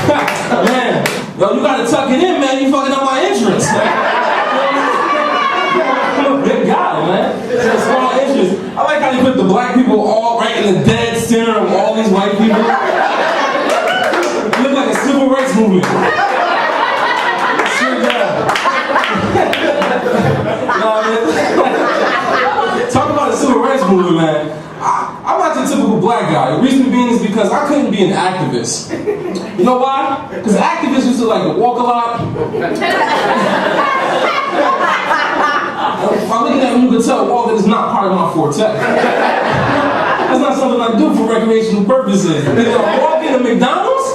Man, yo, you gotta tuck it in, man. You fucking up my entrance. I'm a big guy, man. It's a small entrance. I like how you put the black people all right in the dead center of all these white people. You look like a civil rights movement. Sure, yeah. Nah, man. Talk about the civil rights movement, man. I'm not the typical black guy. The reason being is because I couldn't be an activist. You know why? Because activists used to like to walk a lot. By looking at me, you can tell walking is not part of my forte. That's not something I do for recreational purposes. Either I'm walking to McDonald's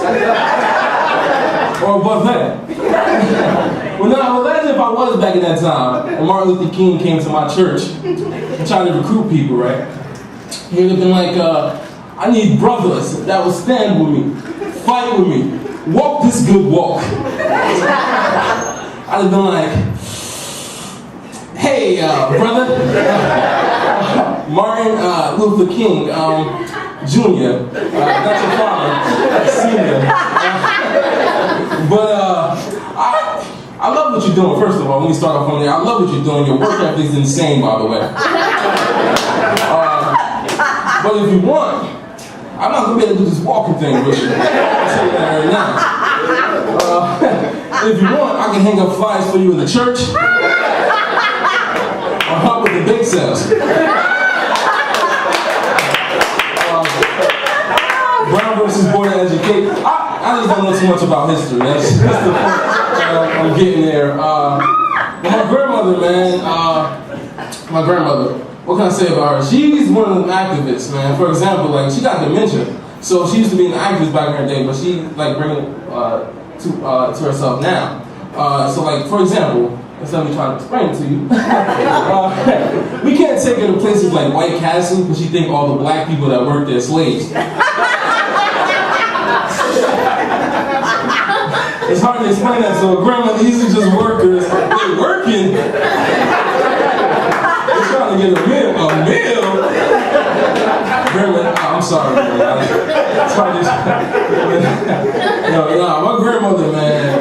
or a buffet. Well, now imagine if I was back in that time and Martin Luther King came to my church and tried to recruit people, right? He would have been like, I need brothers that will stand with me, fight with me, walk this good walk. I'd have been like, hey, brother, Martin Luther King, Jr., that's your father, senior. But I love what you're doing, first of all, let me start off from there. I love what you're doing. Your work ethic is insane, by the way. But if you want, I'm not going to be able to do this walking thing with you. I'll tell you that right now. If you want, I can hang up flyers for you in the church. Or help with the bake sales. Brown versus Board of Education. I just don't know too much about history. That's the point I'm getting there. My grandmother, man, what can I say about her? She's one of them activists, man. For example, like, she got dementia. So she used to be an activist back in her day, but she, like, bring it to herself now. So, like, for example, instead of me trying to explain it to you, we can't take her to places like White Castle because she think all the black people that work there are slaves. It's hard to explain that, so grandma, these are just workers. They're working. They're trying to get a meal. Grandma, I'm sorry, man. My grandmother, man,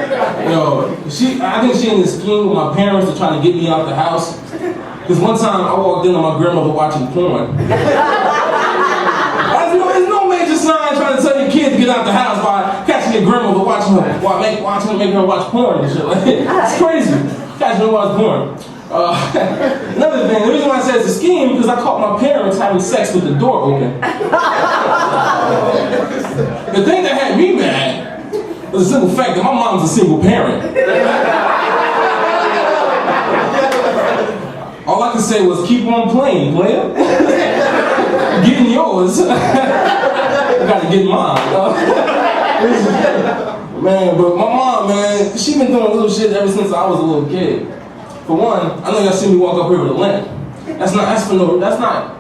I think she in this scheme with my parents to try to get me out the house. Because one time I walked in on my grandmother watching porn. There's no major sign trying to tell your kid to get out the house by catching your grandmother watching her watch porn and shit. Like, it's crazy. Catching her watch porn. Another thing, the reason why I say it's a scheme because I caught my parents having sex with the door open. The thing that had me mad was the simple fact that my mom's a single parent. All I could say was keep on playing, player. Getting yours. I gotta get mine. Man, but my mom, man, she been doing little shit ever since I was a little kid. For one, I know y'all see me walk up here with a limp. That's not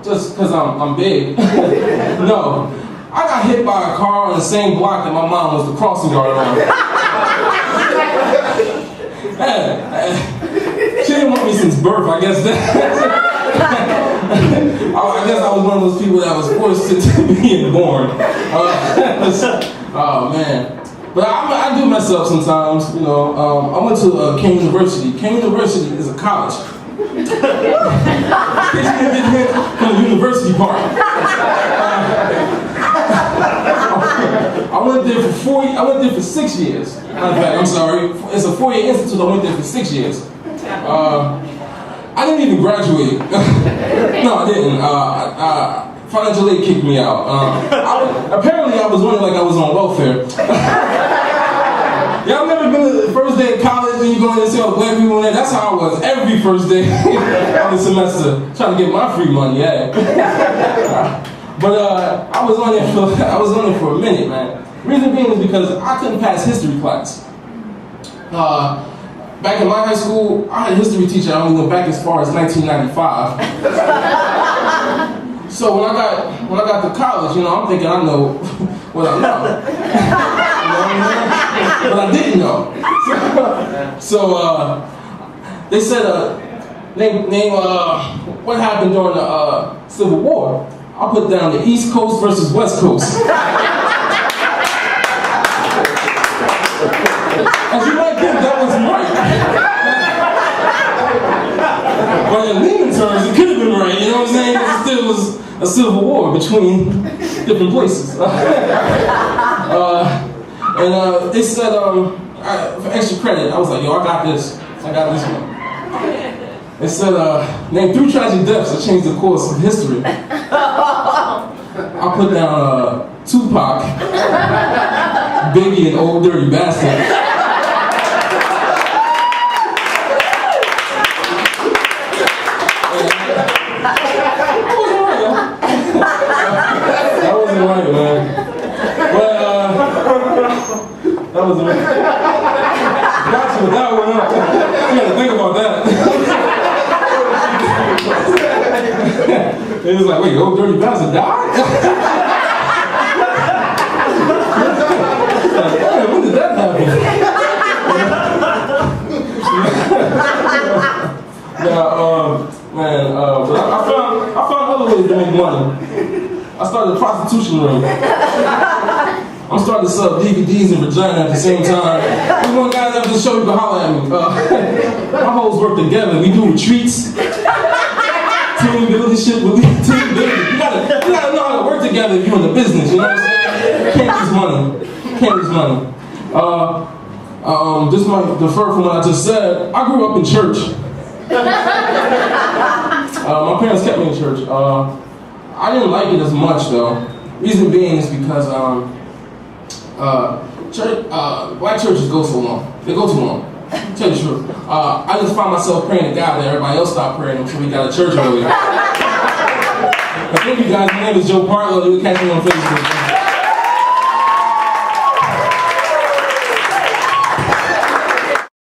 just because I'm big. No. I got hit by a car on the same block that my mom was the crossing guard on. She didn't want me since birth, I guess. I guess I was one of those people that was forced to being born. Oh man. But I do mess up sometimes, I went to King University. King University is a college. From the university part. I went there for 6 years. In fact, I'm sorry. It's a 4-year institute. I went there for 6 years. I didn't even graduate. No, I didn't. Financial aid kicked me out. Apparently, I was running like I was on welfare. Y'all never been to the first day of college and you go in and see all the black people in there? That's how I was every first day of the semester, trying to get my free money. Yeah. But I was on there for a minute, man. Reason being is because I couldn't pass history class. Back in my high school, I had a history teacher. I only went back as far as 1995. So when I got to college, I'm thinking I know what I know. But I didn't know. So they said, name what happened during the Civil War. I put down the East Coast versus West Coast. But in layman terms, it could have been right, you know what I'm saying? It still was a civil war between different places. They said, for extra credit, I was like, yo, I got this. I got this one. It said, name 3 tragic deaths that changed the course of history. I put down Tupac, Biggie, and Old Dirty Bastard. That wasn't right, man. But, that wasn't right. Got you with that one, huh? You gotta think about that. It was like, wait, Old Dirty Bastard died? Like, when did that happen? But I found other ways to make money. I started a prostitution ring. I'm starting to sell DVDs and vagina at the same time. This one guy never just showed you to holler at me. My hoes work together. We do retreats. Team building shit with team building. You gotta know how to work together if you're in the business, you know what I'm saying? Can't lose money. Can't lose money. This might defer from what I just said. I grew up in church. My parents kept me in church. I didn't like it as much though. Reason being is because black churches go so long. They go too long. Tell you the truth. I just found myself praying to God that everybody else stopped praying until we got to church earlier. Thank you guys. My name is Joe Partlow. You can catch me on Facebook.